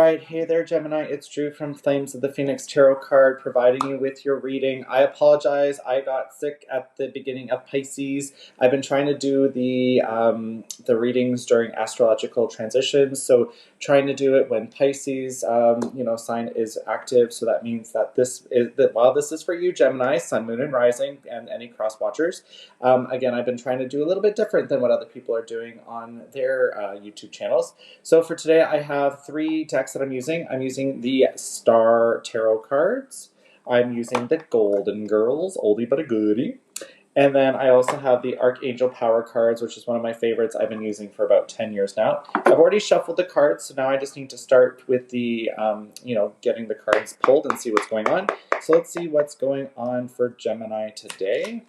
right, hey there, Gemini. It's Drew from Flames of the Phoenix Tarot card, providing you with your reading. I apologize. I got sick at the beginning of Pisces. I've been trying to do the readings during astrological transitions, so trying to do it when Pisces, sign is active. So that means that while this is for you, Gemini, Sun, Moon, and Rising, and any cross watchers. Again, I've been trying to do a little bit different than what other people are doing on their YouTube channels. So for today, I have 3 decks that I'm using. I'm using the Star Tarot cards. I'm using the Golden Girls, oldie but a goodie. And then I also have the Archangel Power cards, which is one of my favorites I've been using for about 10 years now. I've already shuffled the cards, so now I just need to start with the, getting the cards pulled and see what's going on. So let's see what's going on for Gemini today.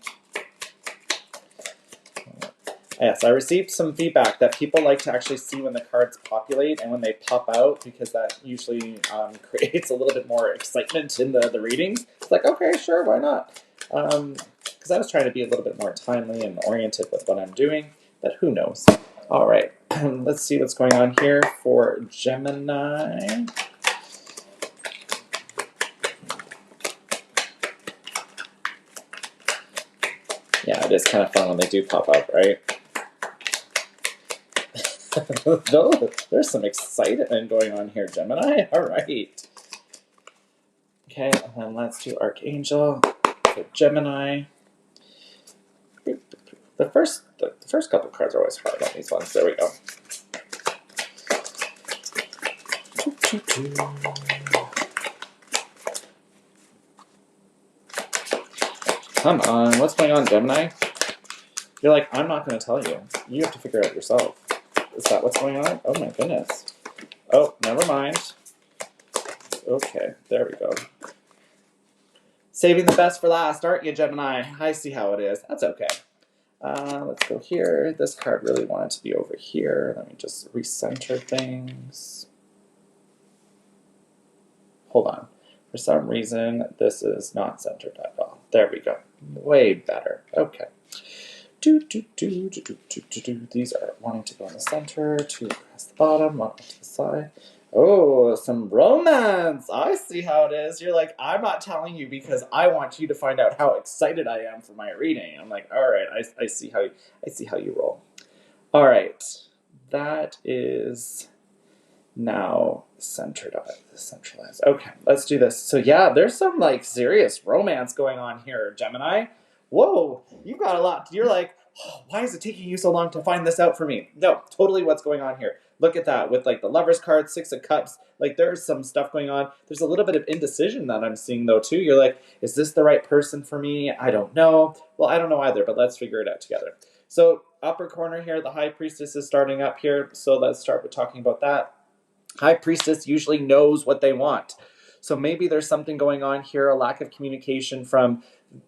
Yes, I received some feedback that people like to actually see when the cards populate and when they pop out, because that usually creates a little bit more excitement in the readings. It's like, okay, sure, why not? Because I was trying to be a little bit more timely and oriented with what I'm doing, but who knows? All right, let's see what's going on here for Gemini. Yeah, it is kind of fun when they do pop up, right? There's some excitement going on here, Gemini. All right. Okay, and then let's do Archangel for Gemini. The first couple cards are always hard on these ones. There we go. Come on, what's going on, Gemini? You're like, I'm not going to tell you. You have to figure it out yourself. Is that what's going on? Oh my goodness. Oh, never mind. Okay, there we go. Saving the best for last, aren't you, Gemini? I see how it is. That's okay. Let's go here. This card really wanted to be over here. Let me just recenter things. Hold on. For some reason, this is not centered at all. There we go. Way better. Okay. These are wanting to go in the center, 2 across the bottom, 1 off to the side. Oh, some romance. I see how it is. You're like, I'm not telling you because I want you to find out how excited I am for my reading. I'm like, all right, I see how you roll. All right, that is now centralized. Okay, let's do this. So yeah, there's some like serious romance going on here, Gemini. Whoa, you've got a lot. You're like, oh, why is it taking you so long to find this out for me? No, totally what's going on here. Look at that with like the Lover's card, 6 of Cups. Like there's some stuff going on. There's a little bit of indecision that I'm seeing though too. You're like, is this the right person for me? I don't know. Well, I don't know either, but let's figure it out together. So upper corner here, the High Priestess is starting up here. So let's start with talking about that. High Priestess usually knows what they want. So maybe there's something going on here, a lack of communication from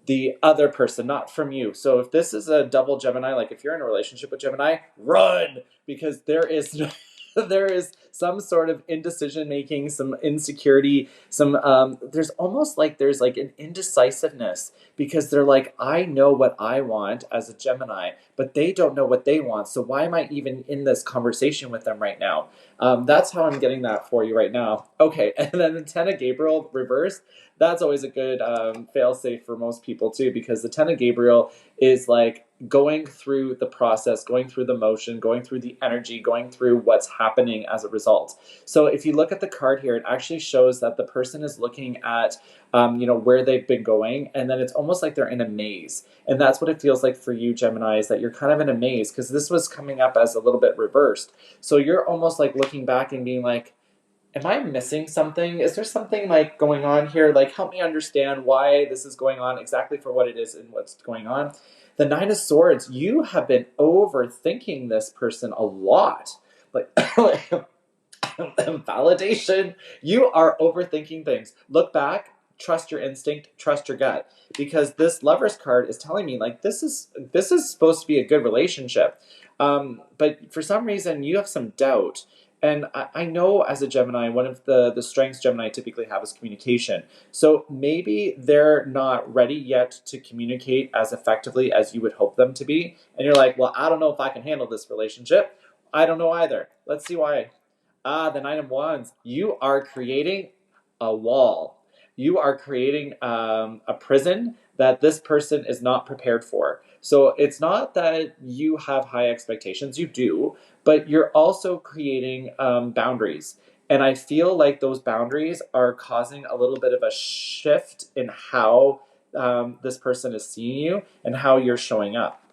the other person, not from you. So if this is a double Gemini, like if you're in a relationship with Gemini, run, because there is some sort of indecision making, some insecurity, there's almost like there's like an indecisiveness, because they're like, I know what I want as a Gemini, but they don't know what they want. So why am I even in this conversation with them right now? That's how I'm getting that for you right now. Okay, and then the Ten of Gabriel reversed. That's always a good fail-safe for most people too, because the Ten of Gabriel is like going through the process, going through the motion, going through the energy, going through what's happening as a result. So if you look at the card here, it actually shows that the person is looking at where they've been going, and then it's almost like they're in a maze. And that's what it feels like for you, Gemini, is that you're kind of in a maze, because this was coming up as a little bit reversed. So you're almost like looking back and being like, am I missing something? Is there something like going on here? Like, help me understand why this is going on, exactly for what it is and what's going on. The Nine of Swords, you have been overthinking this person a lot. Like validation, you are overthinking things. Look back, trust your instinct, trust your gut, because this Lover's card is telling me like this is supposed to be a good relationship, but for some reason you have some doubt. And I know as a Gemini, one of the strengths Gemini typically have is communication. So maybe they're not ready yet to communicate as effectively as you would hope them to be. And you're like, well, I don't know if I can handle this relationship. I don't know either. Let's see why. The Nine of Wands. You are creating a wall. You are creating a prison that this person is not prepared for. So it's not that you have high expectations, you do, but you're also creating boundaries. And I feel like those boundaries are causing a little bit of a shift in how this person is seeing you and how you're showing up.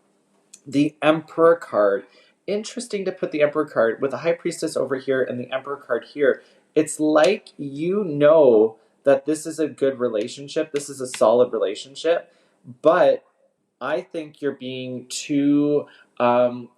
The Emperor card. Interesting to put the Emperor card with the High Priestess over here and the Emperor card here. It's like you know that this is a good relationship. This is a solid relationship, but I think you're being too putting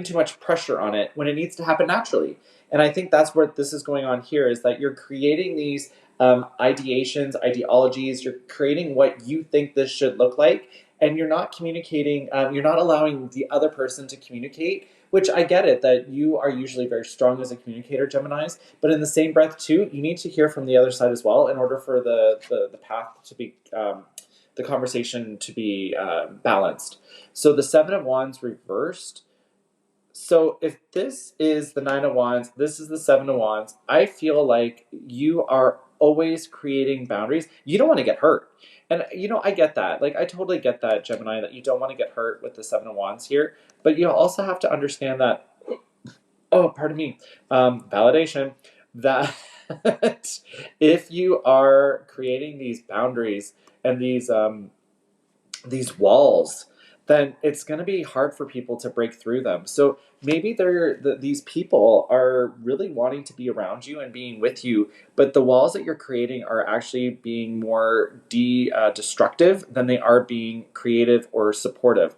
too much pressure on it when it needs to happen naturally. And I think that's what this is going on here, is that you're creating these ideations, ideologies. You're creating what you think this should look like, and you're not communicating. You're not allowing the other person to communicate. Which I get it, that you are usually very strong as a communicator, Geminis, but in the same breath too, you need to hear from the other side as well in order for the path to be the conversation to be balanced. So the Seven of Wands reversed. So if this is the Nine of Wands, this is the Seven of Wands, I feel like you are always creating boundaries. You don't want to get hurt. And, I get that. Like, I totally get that, Gemini, that you don't want to get hurt with the Seven of Wands here. But you also have to understand that, oh, pardon me, validation, that if you are creating these boundaries and these walls, then it's going to be hard for people to break through them. So maybe these people are really wanting to be around you and being with you, but the walls that you're creating are actually being more destructive than they are being creative or supportive.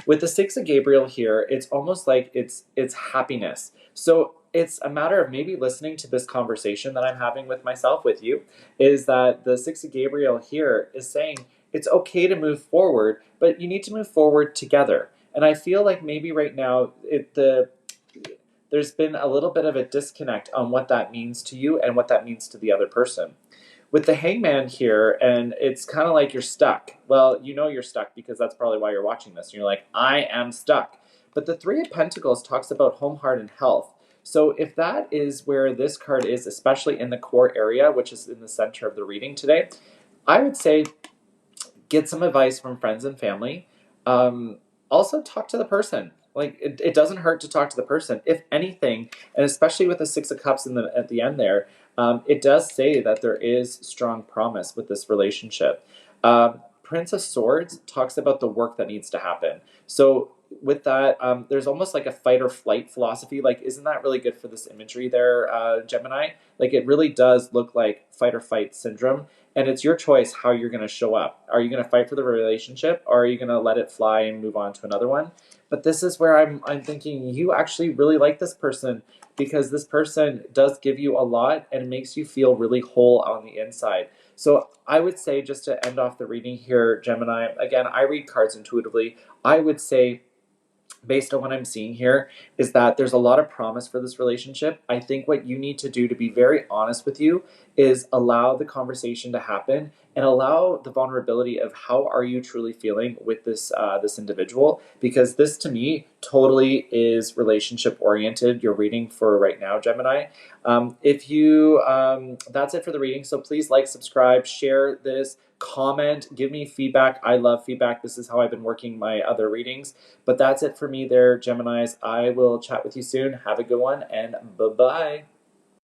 With the Six of Gabriel here, it's almost like it's happiness. So it's a matter of maybe listening to this conversation that I'm having with myself, with you, is that the Six of Gabriel here is saying it's okay to move forward, but you need to move forward together. And I feel like maybe right now there's been a little bit of a disconnect on what that means to you and what that means to the other person. With the Hangman here, and it's kind of like you're stuck. Well, you're stuck because that's probably why you're watching this. And you're like, I am stuck. But the Three of Pentacles talks about home, heart, and health. So if that is where this card is, especially in the core area, which is in the center of the reading today, I would say get some advice from friends and family. Also talk to the person. Like, it doesn't hurt to talk to the person. If anything, and especially with the Six of Cups at the end there, it does say that there is strong promise with this relationship. Prince of Swords talks about the work that needs to happen. So with that, there's almost like a fight or flight philosophy. Like, isn't that really good for this imagery there, Gemini? Like, it really does look like fight or fight syndrome. And it's your choice how you're going to show up. Are you going to fight for the relationship, or are you going to let it fly and move on to another one? But this is where I'm thinking you actually really like this person, because this person does give you a lot and makes you feel really whole on the inside. So I would say, just to end off the reading here, Gemini, again, I read cards intuitively. I would say, based on what I'm seeing here, is that there's a lot of promise for this relationship. I think what you need to do, to be very honest with you, is allow the conversation to happen and allow the vulnerability of how are you truly feeling with this individual, because this to me totally is relationship oriented. You're reading for right now, Gemini. If you that's it for the reading. So please like, subscribe, share this, comment, give me feedback. I love feedback. This is how I've been working my other readings. But that's it for me there, Geminis. I will chat with you soon. Have a good one, and bye-bye.